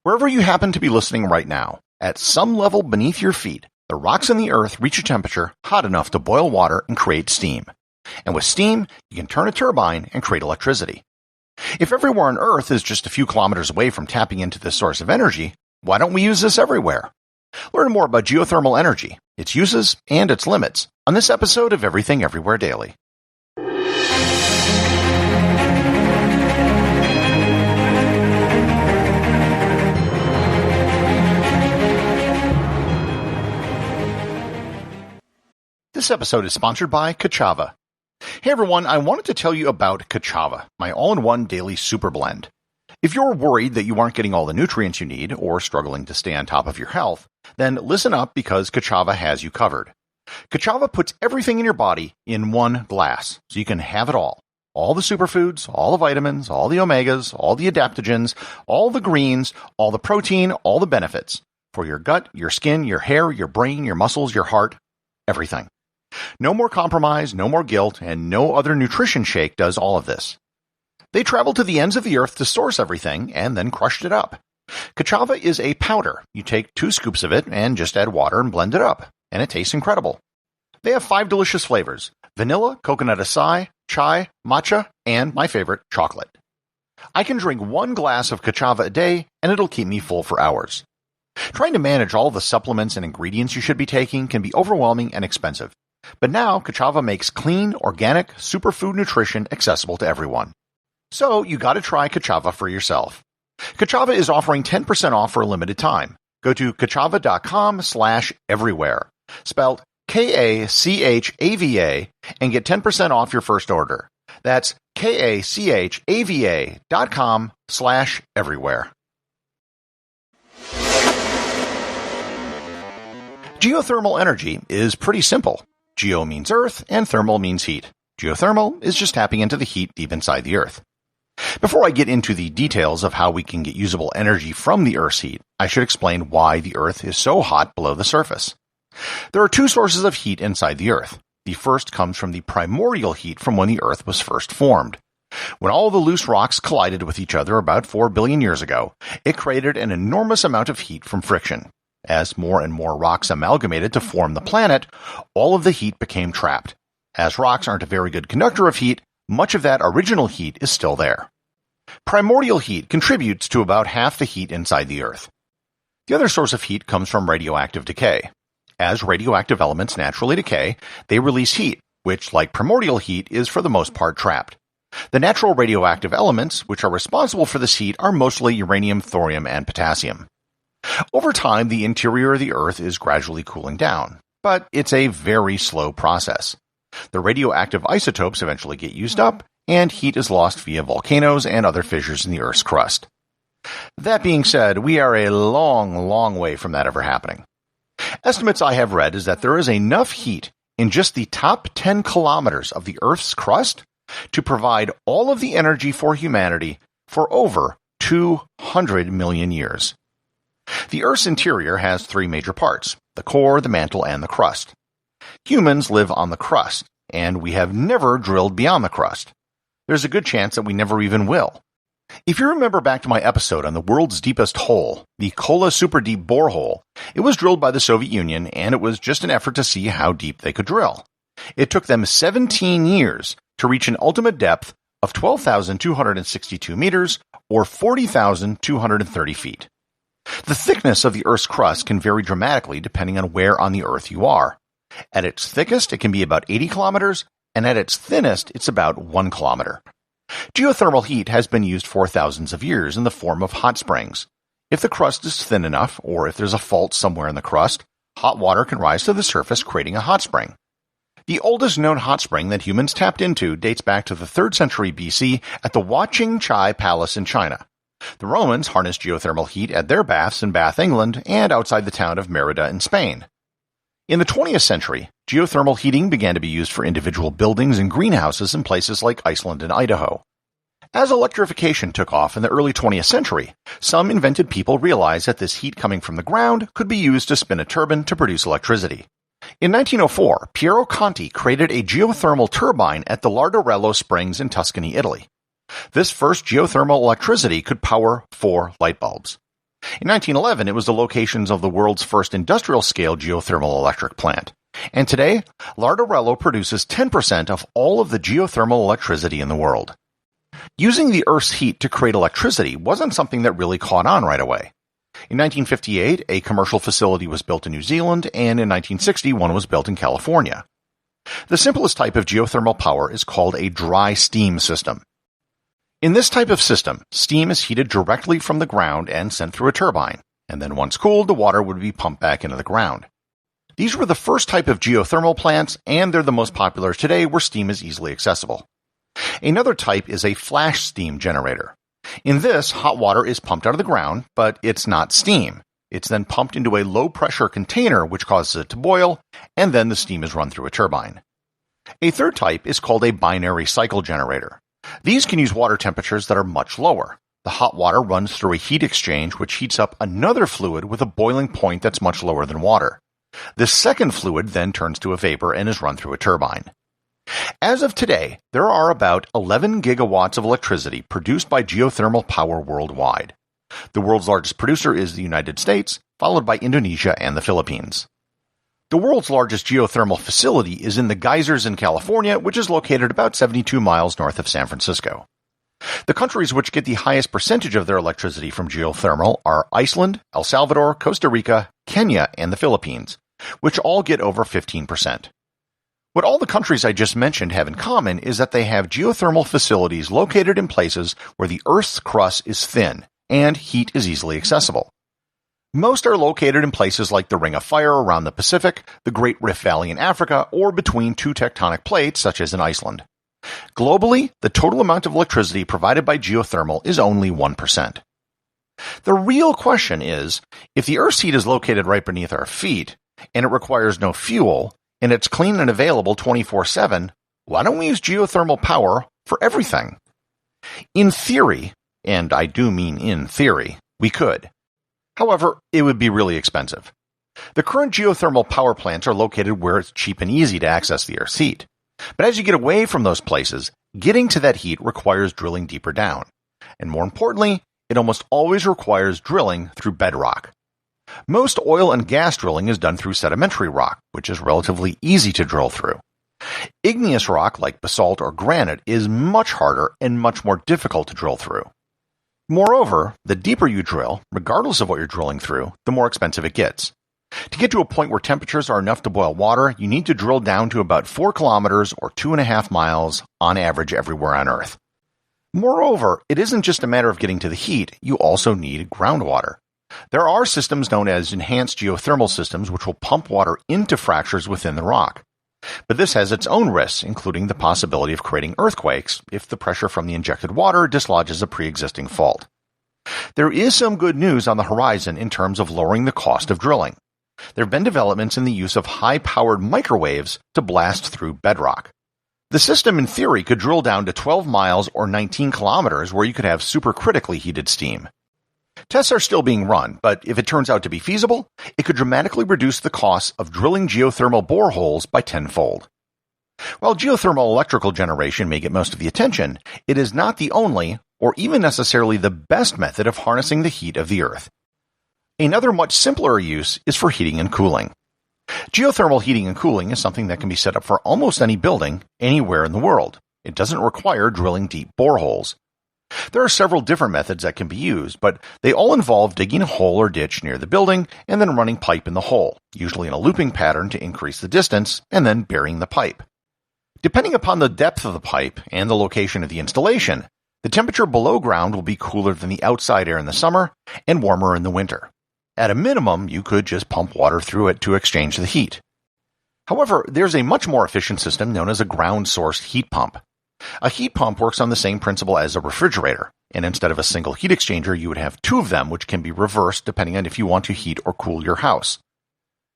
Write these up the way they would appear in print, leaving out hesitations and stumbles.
Wherever you happen to be listening right now, at some level beneath your feet, the rocks in the earth reach a temperature hot enough to boil water and create steam. And with steam, you can turn a turbine and create electricity. If everywhere on Earth is just a few kilometers away from tapping into this source of energy, why don't we use this everywhere? Learn more about geothermal energy, its uses, and its limits on this episode of Everything Everywhere Daily. This episode is sponsored by Kachava. Hey everyone, I wanted to tell you about Kachava, my all-in-one daily super blend. If you're worried that you aren't getting all the nutrients you need or struggling to stay on top of your health, then listen up because Kachava has you covered. Kachava puts everything in your body in one glass, so you can have it all. All the superfoods, all the vitamins, all the omegas, all the adaptogens, all the greens, all the protein, all the benefits. For your gut, your skin, your hair, your brain, your muscles, your heart, everything. No more compromise, no more guilt, and no other nutrition shake does all of this. They traveled to the ends of the earth to source everything and then crushed it up. Kachava is a powder. You take 2 scoops of it and just add water and blend it up, and it tastes incredible. They have 5 delicious flavors: vanilla, coconut acai, chai, matcha, and my favorite, chocolate. I can drink 1 glass of Kachava a day, and it'll keep me full for hours. Trying to manage all the supplements and ingredients you should be taking can be overwhelming and expensive. But now, Kachava makes clean, organic, superfood nutrition accessible to everyone. So, you gotta try Kachava for yourself. Kachava is offering 10% off for a limited time. Go to kachava.com/everywhere, spelled Kachava, and get 10% off your first order. That's kachava.com/everywhere. Geothermal energy is pretty simple. Geo means earth, and thermal means heat. Geothermal is just tapping into the heat deep inside the earth. Before I get into the details of how we can get usable energy from the earth's heat, I should explain why the earth is so hot below the surface. There are 2 sources of heat inside the earth. The first comes from the primordial heat from when the earth was first formed. When all the loose rocks collided with each other about 4 billion years ago, it created an enormous amount of heat from friction. As more and more rocks amalgamated to form the planet, all of the heat became trapped. As rocks aren't a very good conductor of heat, much of that original heat is still there. Primordial heat contributes to about half the heat inside the Earth. The other source of heat comes from radioactive decay. As radioactive elements naturally decay, they release heat, which, like primordial heat, is for the most part trapped. The natural radioactive elements, which are responsible for this heat, are mostly uranium, thorium, and potassium. Over time, the interior of the Earth is gradually cooling down, but it's a very slow process. The radioactive isotopes eventually get used up, and heat is lost via volcanoes and other fissures in the Earth's crust. That being said, we are a long, long way from that ever happening. Estimates I have read is that there is enough heat in just the top 10 kilometers of the Earth's crust to provide all of the energy for humanity for over 200 million years. The Earth's interior has 3 major parts: the core, the mantle, and the crust. Humans live on the crust, and we have never drilled beyond the crust. There's a good chance that we never even will. If you remember back to my episode on the world's deepest hole, the Kola Super Deep Borehole, it was drilled by the Soviet Union, and it was just an effort to see how deep they could drill. It took them 17 years to reach an ultimate depth of 12,262 meters, or 40,230 feet. The thickness of the Earth's crust can vary dramatically depending on where on the Earth you are. At its thickest, it can be about 80 kilometers, and at its thinnest, it's about 1 kilometer. Geothermal heat has been used for thousands of years in the form of hot springs. If the crust is thin enough, or if there's a fault somewhere in the crust, hot water can rise to the surface, creating a hot spring. The oldest known hot spring that humans tapped into dates back to the 3rd century BC at the Huaqing Chai Palace in China. The Romans harnessed geothermal heat at their baths in Bath, England, and outside the town of Merida in Spain. In the 20th century, geothermal heating began to be used for individual buildings and greenhouses in places like Iceland and Idaho. As electrification took off in the early 20th century, some invented people realized that this heat coming from the ground could be used to spin a turbine to produce electricity. In 1904, Piero Conti created a geothermal turbine at the Lardarello Springs in Tuscany, Italy. This first geothermal electricity could power 4 light bulbs. In 1911, it was the locations of the world's first industrial-scale geothermal electric plant. And today, Lardarello produces 10% of all of the geothermal electricity in the world. Using the Earth's heat to create electricity wasn't something that really caught on right away. In 1958, a commercial facility was built in New Zealand, and in 1960, one was built in California. The simplest type of geothermal power is called a dry steam system. In this type of system, steam is heated directly from the ground and sent through a turbine, and then once cooled, the water would be pumped back into the ground. These were the first type of geothermal plants, and they're the most popular today where steam is easily accessible. Another type is a flash steam generator. In this, hot water is pumped out of the ground, but it's not steam. It's then pumped into a low-pressure container which causes it to boil, and then the steam is run through a turbine. A third type is called a binary cycle generator. These can use water temperatures that are much lower. The hot water runs through a heat exchange which heats up another fluid with a boiling point that's much lower than water. This second fluid then turns to a vapor and is run through a turbine. As of today, there are about 11 gigawatts of electricity produced by geothermal power worldwide. The world's largest producer is the United States, followed by Indonesia and the Philippines. The world's largest geothermal facility is in the Geysers in California, which is located about 72 miles north of San Francisco. The countries which get the highest percentage of their electricity from geothermal are Iceland, El Salvador, Costa Rica, Kenya, and the Philippines, which all get over 15%. What all the countries I just mentioned have in common is that they have geothermal facilities located in places where the Earth's crust is thin and heat is easily accessible. Most are located in places like the Ring of Fire around the Pacific, the Great Rift Valley in Africa, or between two tectonic plates such as in Iceland. Globally, the total amount of electricity provided by geothermal is only 1%. The real question is, if the Earth's heat is located right beneath our feet, and it requires no fuel, and it's clean and available 24/7, why don't we use geothermal power for everything? In theory, and I do mean in theory, we could. However, it would be really expensive. The current geothermal power plants are located where it's cheap and easy to access the Earth's heat. But as you get away from those places, getting to that heat requires drilling deeper down. And more importantly, it almost always requires drilling through bedrock. Most oil and gas drilling is done through sedimentary rock, which is relatively easy to drill through. Igneous rock like basalt or granite is much harder and much more difficult to drill through. Moreover, the deeper you drill, regardless of what you're drilling through, the more expensive it gets. To get to a point where temperatures are enough to boil water, you need to drill down to about 4 kilometers or 2.5 miles on average everywhere on Earth. Moreover, it isn't just a matter of getting to the heat, you also need groundwater. There are systems known as enhanced geothermal systems which will pump water into fractures within the rock. But this has its own risks, including the possibility of creating earthquakes if the pressure from the injected water dislodges a pre-existing fault. There is some good news on the horizon in terms of lowering the cost of drilling. There have been developments in the use of high-powered microwaves to blast through bedrock. The system, in theory, could drill down to 12 miles or 19 kilometers where you could have supercritically heated steam. Tests are still being run, but if it turns out to be feasible, it could dramatically reduce the costs of drilling geothermal boreholes by tenfold. While geothermal electrical generation may get most of the attention, it is not the only, or even necessarily the best method of harnessing the heat of the Earth. Another much simpler use is for heating and cooling. Geothermal heating and cooling is something that can be set up for almost any building, anywhere in the world. It doesn't require drilling deep boreholes. There are several different methods that can be used, but they all involve digging a hole or ditch near the building and then running pipe in the hole, usually in a looping pattern to increase the distance, and then burying the pipe. Depending upon the depth of the pipe and the location of the installation, the temperature below ground will be cooler than the outside air in the summer and warmer in the winter. At a minimum, you could just pump water through it to exchange the heat. However, there's a much more efficient system known as a ground-sourced heat pump. A heat pump works on the same principle as a refrigerator, and instead of a single heat exchanger, you would have 2 of them, which can be reversed depending on if you want to heat or cool your house.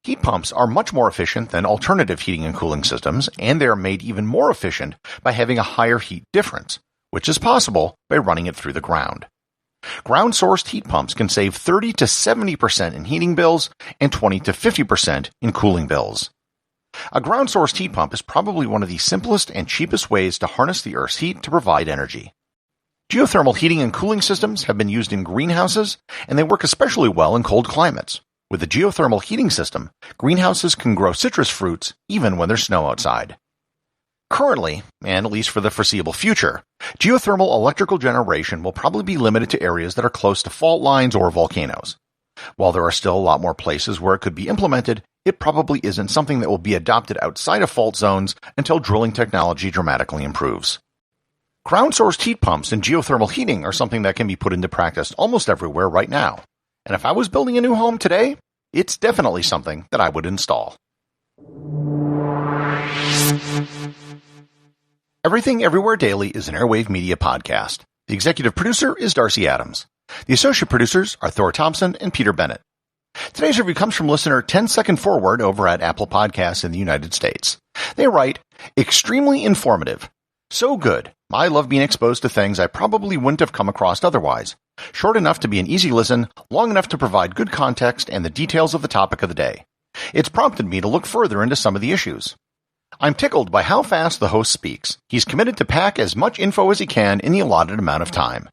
Heat pumps are much more efficient than alternative heating and cooling systems, and they are made even more efficient by having a higher heat difference, which is possible by running it through the ground. Ground-sourced heat pumps can save 30 to 70% in heating bills and 20 to 50% in cooling bills. A ground-sourced heat pump is probably one of the simplest and cheapest ways to harness the Earth's heat to provide energy. Geothermal heating and cooling systems have been used in greenhouses, and they work especially well in cold climates. With a geothermal heating system, greenhouses can grow citrus fruits even when there's snow outside. Currently, and at least for the foreseeable future, geothermal electrical generation will probably be limited to areas that are close to fault lines or volcanoes. While there are still a lot more places where it could be implemented, it probably isn't something that will be adopted outside of fault zones until drilling technology dramatically improves. Ground-sourced heat pumps and geothermal heating are something that can be put into practice almost everywhere right now. And if I was building a new home today, it's definitely something that I would install. Everything Everywhere Daily is an Airwave Media podcast. The executive producer is Darcy Adams. The associate producers are Thor, Thomsen, and Peter Bennett. Today's review comes from listener 10 Second Forward over at Apple Podcasts in the United States. They write, "Extremely informative. So good. I love being exposed to things I probably wouldn't have come across otherwise. Short enough to be an easy listen, long enough to provide good context and the details of the topic of the day. It's prompted me to look further into some of the issues. I'm tickled by how fast the host speaks. He's committed to pack as much info as he can in the allotted amount of time."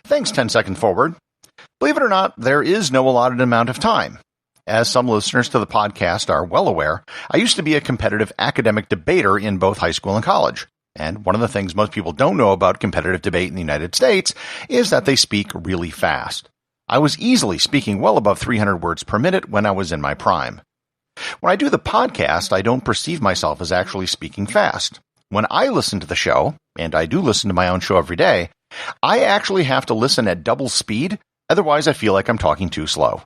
Thanks, 10 Second Forward. Believe it or not, there is no allotted amount of time. As some listeners to the podcast are well aware, I used to be a competitive academic debater in both high school and college. And one of the things most people don't know about competitive debate in the United States is that they speak really fast. I was easily speaking well above 300 words per minute when I was in my prime. When I do the podcast, I don't perceive myself as actually speaking fast. When I listen to the show, and I do listen to my own show every day, I actually have to listen at double speed, otherwise I feel like I'm talking too slow.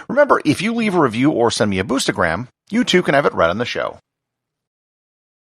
Remember, if you leave a review or send me a boostagram, you too can have it read on the show.